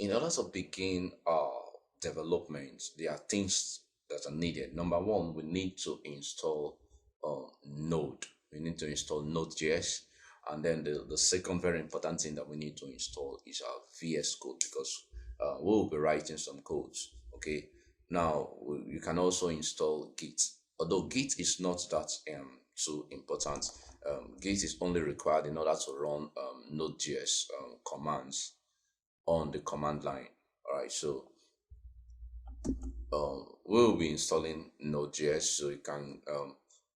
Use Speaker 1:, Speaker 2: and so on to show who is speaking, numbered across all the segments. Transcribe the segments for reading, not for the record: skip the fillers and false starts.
Speaker 1: In order to begin development, there are things that are needed. Number one, we need to install Node. We need to install Node.js. And then the second very important thing that we need to install is our VS Code, because we'll be writing some codes. Okay. Now, you can also install Git. Although Git is not that too important, Git is only required in order to run Node.js commands on the command line. All right, so we'll be installing Node.js, so you can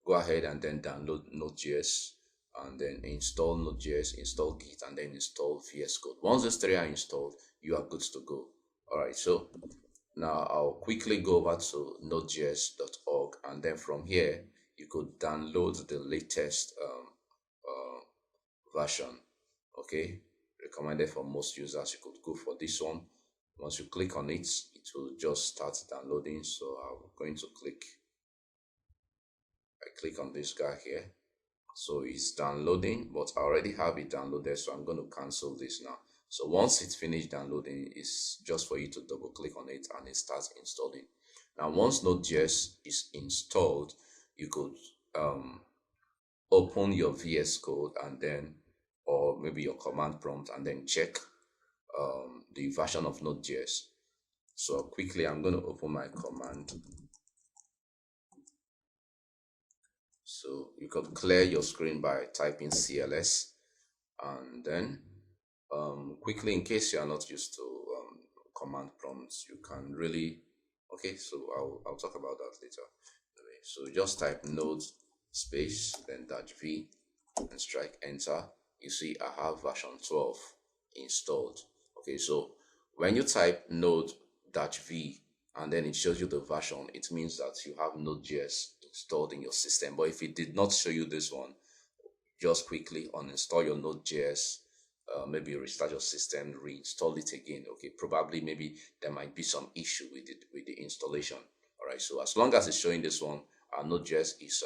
Speaker 1: go ahead and then download Node.js and then install Node.js, install Git, and then install VS Code. Once these three are installed, you are good to go. All right, so now I'll quickly go over to nodejs.org, and then from here you could download the latest version. Okay, recommended for most users. You could go for this one. Once you click on it, it will just start downloading. So I'm going to click on this guy here. So it's downloading, but I already have it downloaded, so I'm going to cancel this now. So once it's finished downloading, it's just for you to double click on it and it starts installing. Now once Node.js is installed, you could open your VS Code and then, or maybe your command prompt, and then check the version of Node.js. So quickly, I'm going to open my command. So you could clear your screen by typing CLS, and then quickly, in case you are not used to command prompts, you can really, okay, so I'll talk about that later. Okay, so just type node space, then -v, and strike enter. You see I have version 12 installed. Okay, so when you type node-v and then it shows you the version, it means that you have Node.js installed in your system. But if it did not show you this one, just quickly uninstall your Node.js, maybe restart your system, reinstall it again. Okay, probably maybe there might be some issue with it, with the installation. All right, so as long as it's showing this one, our Node.js is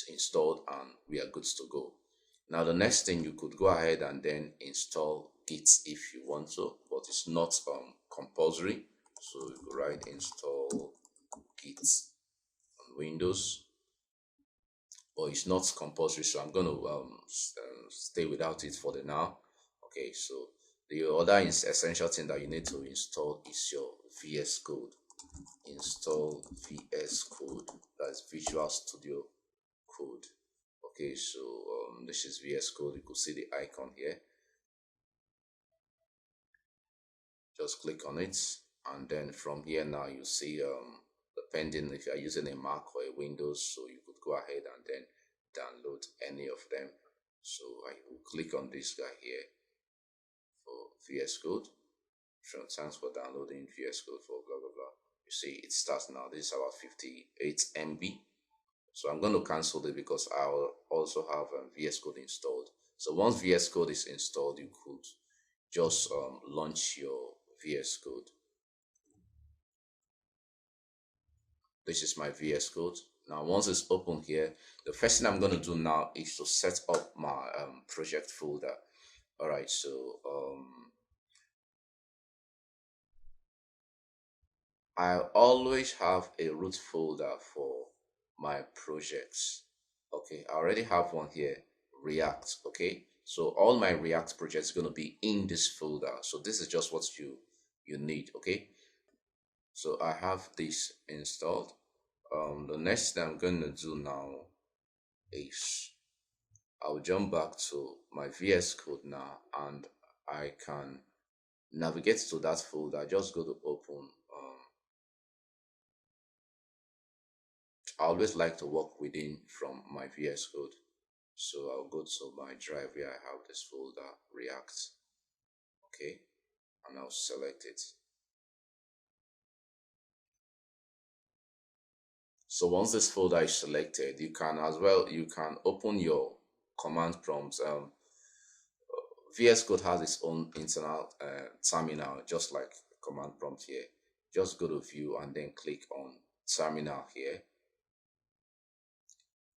Speaker 1: installed and we are good to go. Now the next thing, you could go ahead and then install Git if you want to, but it's not compulsory. So you could write install Git on Windows, but it's not compulsory, so I'm going to stay without it for the now. Okay, so the other essential thing that you need to install is your VS Code. Install VS Code, that's Visual Studio Code. Okay, so this is VS Code. You could see the icon here. Just click on it, and then from here now you see depending if you are using a Mac or a Windows, so you could go ahead and then download any of them. So I will click on this guy here for VS Code. So thanks for downloading VS Code for blah blah blah. You see it starts now. This is about 58 MB. So I'm going to cancel it because I'll also have VS Code installed. So once VS Code is installed, you could just launch your VS Code. This is my VS Code. Now once it's open here, the first thing I'm going to do now is to set up my project folder. All right, so I always have a root folder for my projects. Okay, I already have one here, React. Okay, so all my React projects are going to be in this folder. So this is just what you need. Okay, so I have this installed. The next thing I'm going to do now is I'll jump back to my VS Code now, and I can navigate to that folder. Just go to open. I always like to work within from my VS Code. So I'll go to my drive where I have this folder, React. Okay, and I'll select it. So once this folder is selected, you can open your command prompts. VS Code has its own internal terminal, just like command prompt here. Just go to view and then click on terminal here.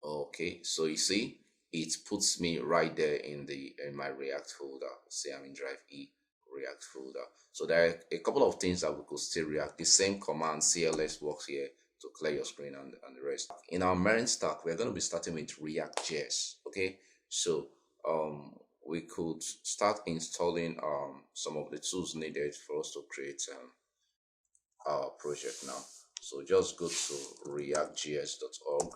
Speaker 1: Okay, so you see it puts me right there in my React folder. See, I'm in drive E, React folder. So there are a couple of things that we could still react. The same command CLS works here to clear your screen and the rest. In our MERN stack, we're going to be starting with React.js. Okay, so we could start installing some of the tools needed for us to create our project now. So just go to reactjs.org,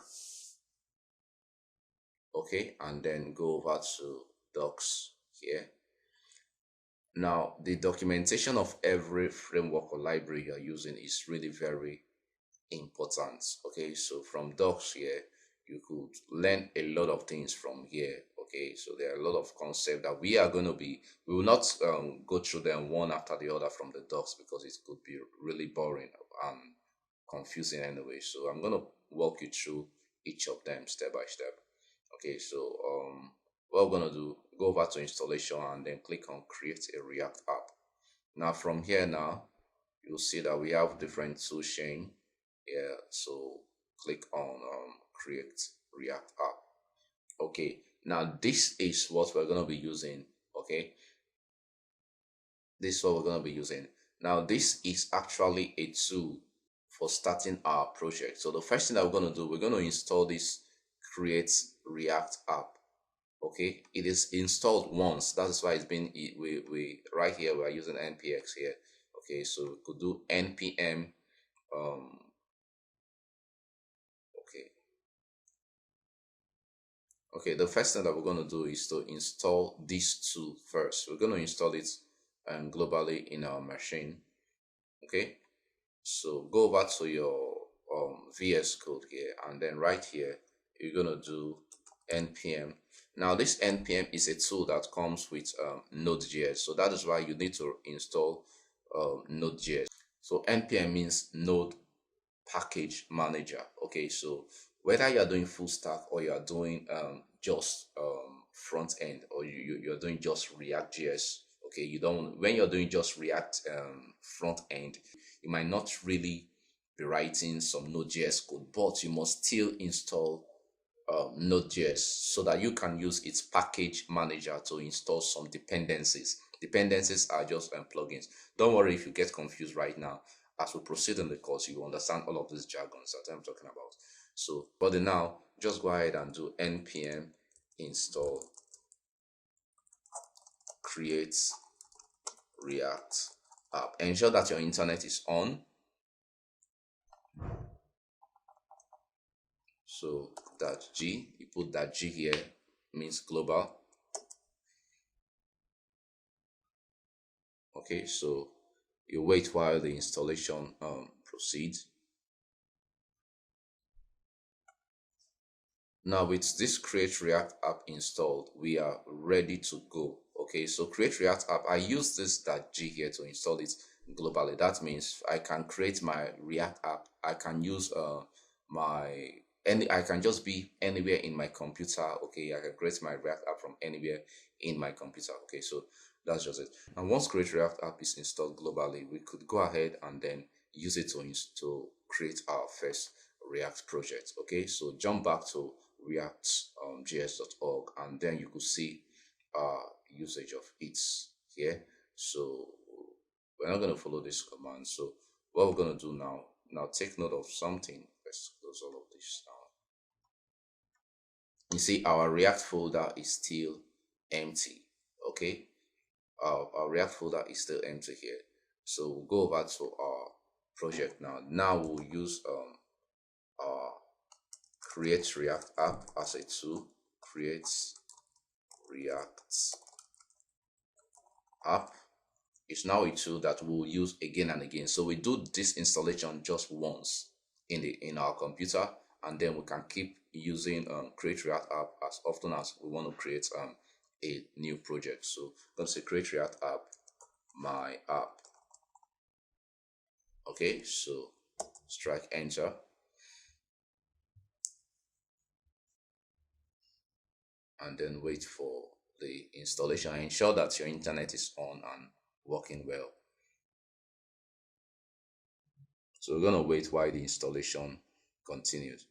Speaker 1: okay, and then go over to docs here. Now, the documentation of every framework or library you're using is really very important. Okay, so from docs here, you could learn a lot of things from here. Okay, so there are a lot of concepts that we are going to be, we will not go through them one after the other from the docs because it could be really boring and confusing anyway. So I'm going to walk you through each of them step by step. Okay, so what we're going to do, go over to installation and then click on create a React app. Now from here now, you'll see that we have different tool chain here. So click on create React app. Okay, now this is what we're going to be using. Okay, this is what we're going to be using. Now this is actually a tool for starting our project. So the first thing that we're going to do, we're going to install this create React app. Okay, it is installed once. That's why it's been, we right here we are using npx here. Okay, so we could do npm okay, the first thing that we're going to do is to install this tool first. We're going to install it globally in our machine. Okay, so go over to your VS Code here, and then right here you're going to do npm. Now this npm is a tool that comes with Node.js, so that is why you need to install Node.js. So npm means Node Package Manager. Okay, so whether you are doing full stack or you are doing just front end, or you're doing just React.js, okay, you don't, when you're doing just React front end, you might not really be writing some Node.js code, but you must still install Node.js so that you can use its package manager to install some dependencies. Dependencies are just plugins. Don't worry if you get confused right now. As we proceed in the course, you understand all of these jargons that I'm talking about. So, but now, just go ahead and do npm install create React app. Ensure that your internet is on. So that G, you put that G here, means global. Okay, so you wait while the installation proceeds. Now with this create React app installed, we are ready to go. Okay, so create React app, I use this .g here to install it globally. That means I can create my React app. I can use I can just be anywhere in my computer. Okay, I can create my React app from anywhere in my computer. Okay, so that's just it. And once create React app is installed globally, we could go ahead and then use it to create our first React project. Okay, so jump back to react.js.org and then you could see usage of it here. So we're not going to follow this command. So what we're going to do now, take note of something. Let's close all of this now. You see our React folder is still empty. Okay, our React folder is still empty here. So we'll go over to our project now we'll use our create React app as a tool. Create React app is now a tool that we'll use again and again. So we do this installation just once in our computer, and then we can keep using create React app as often as we want to create a new project. So I'm going to say create React app, my app. Okay, so strike enter. And then wait for the installation. Ensure that your internet is on and working well. So we're going to wait while the installation continues.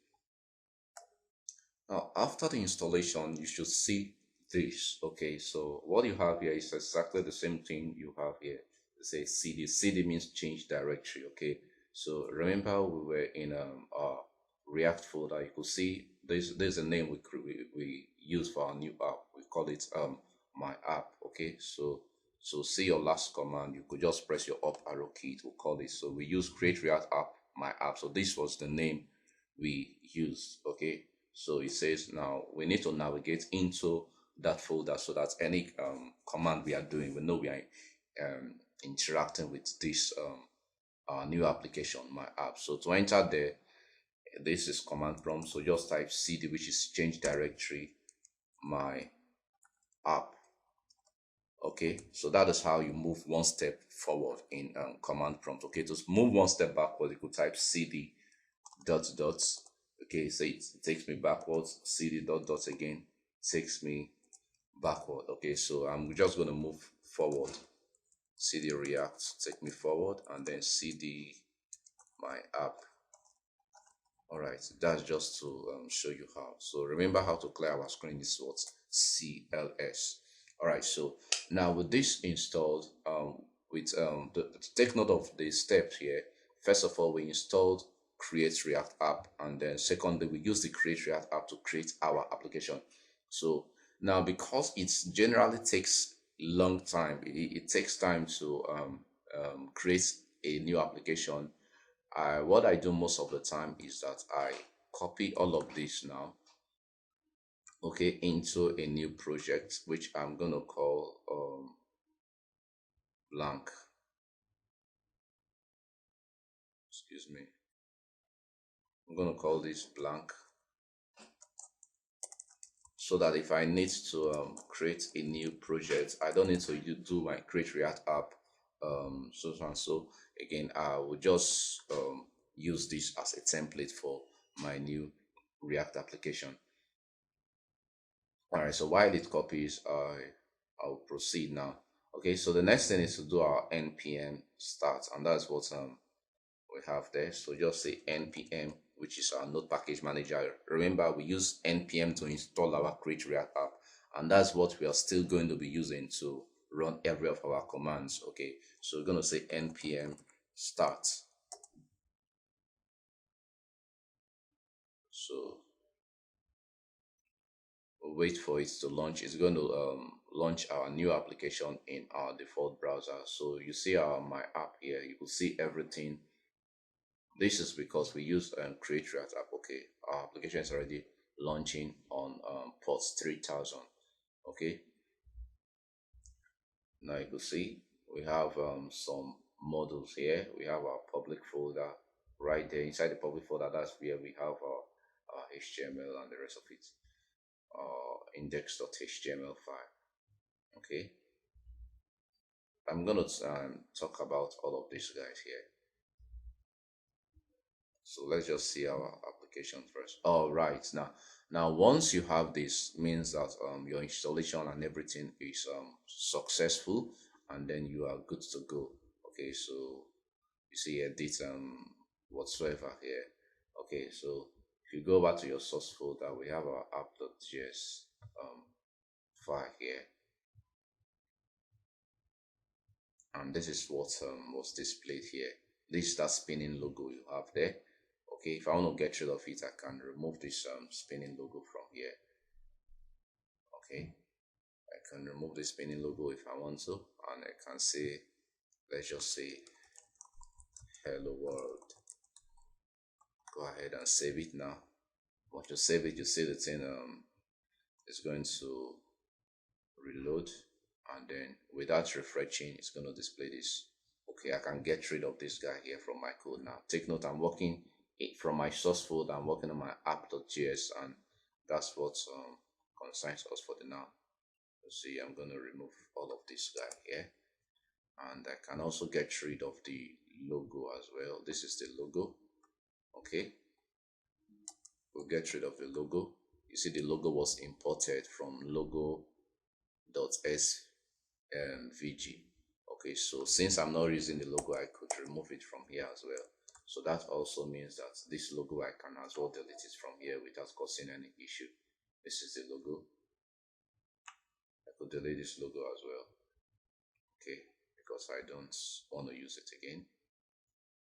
Speaker 1: Now, after the installation, you should see this. Okay, so what you have here is exactly the same thing you have here. It says cd. Cd means change directory. Okay, so remember we were in our React folder. You could see there's a name we use for our new app. We call it my app. Okay, so see your last command. You could just press your up arrow key to call it. So we use create React app my app. So this was the name we use. Okay, so it says now we need to navigate into that folder so that any command we are doing, we know we are interacting with this our new application, my app. So to enter there, this is command prompt. So just type cd, which is change directory, my app. Okay, so that is how you move one step forward in command prompt. Okay, to move one step backward, you could type cd dot dot. Okay, so it takes me backwards. Cd dot dot again takes me backward. Okay, so I'm just going to move forward. Cd react take me forward, and then cd my app. All right, that's just to show you how. So remember how to clear our screen. This is what CLS. All right, so now with this installed, take note of the steps here. First of all, we installed create React app, and then secondly, we use the create React app to create our application. So now, because it generally takes long time, it takes time to create a new application. What I do most of the time is that I copy all of this now, okay, into a new project, which I'm gonna call blank. Excuse me. I'm gonna call this blank, so that if I need to create a new project, I don't need to do my create React app so and so again. I will just use this as a template for my new React application. All right, so while it copies, I'll proceed now. Okay, so the next thing is to do our npm start, and that's what we have there. So just say npm, which is our node package manager. Remember, we use npm to install our create React app, and that's what we are still going to be using to run every of our commands. Okay, so we're going to say npm start. So we'll wait for it to launch. It's going to launch our new application in our default browser. So you see our my app here. You will see everything. This is because we use create React app. Okay, our application is already launching on port 3000. Okay, now you can see we have some models here. We have our public folder right there. Inside the public folder, that's where we have our HTML and the rest of it, index.html file. Okay, I'm gonna talk about all of these guys here. So let's just see our application first. All right, now once you have this, means that your installation and everything is successful, and then you are good to go. Okay, so you see edit whatsoever here. Okay, so if you go back to your source folder, we have our app.js file here, and this is what was displayed here. This is that spinning logo you have there. Okay, if I want to get rid of it, I can remove this spinning logo from here. Okay, I can remove the spinning logo if I want to, and I can say, let's just say hello world. Go ahead and save it now. Once you save it, you see the thing is going to reload, and then without refreshing, it's going to display this. Okay, I can get rid of this guy here from my code now. Take note, I'm working from my source folder. I'm working on my app.js, and that's what concerns us for the now. You see, I'm going to remove all of this guy here, and I can also get rid of the logo as well. This is the logo. Okay, we'll get rid of the logo. You see, the logo was imported from logo.svg. Okay, so since I'm not using the logo, I could remove it from here as well. So that also means that this logo, I can as well delete it from here without causing any issue. This is the logo. could delete this logo as well. Okay, because I don't want to use it again.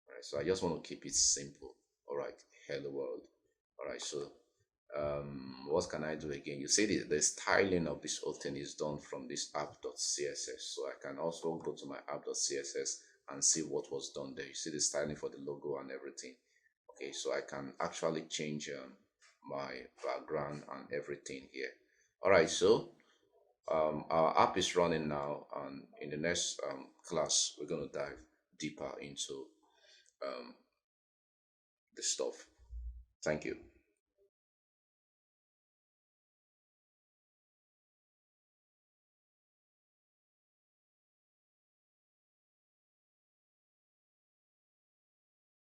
Speaker 1: All right, so I just want to keep it simple. All right, hello world. All right, so what can I do again? You see the styling of this whole thing is done from this app.css. So I can also go to my app.css and see what was done there. You see the styling for the logo and everything. Okay, so I can actually change my background and everything here. All right, so our app is running now, and in the next class, we're going to dive deeper into um, the stuff. Thank you.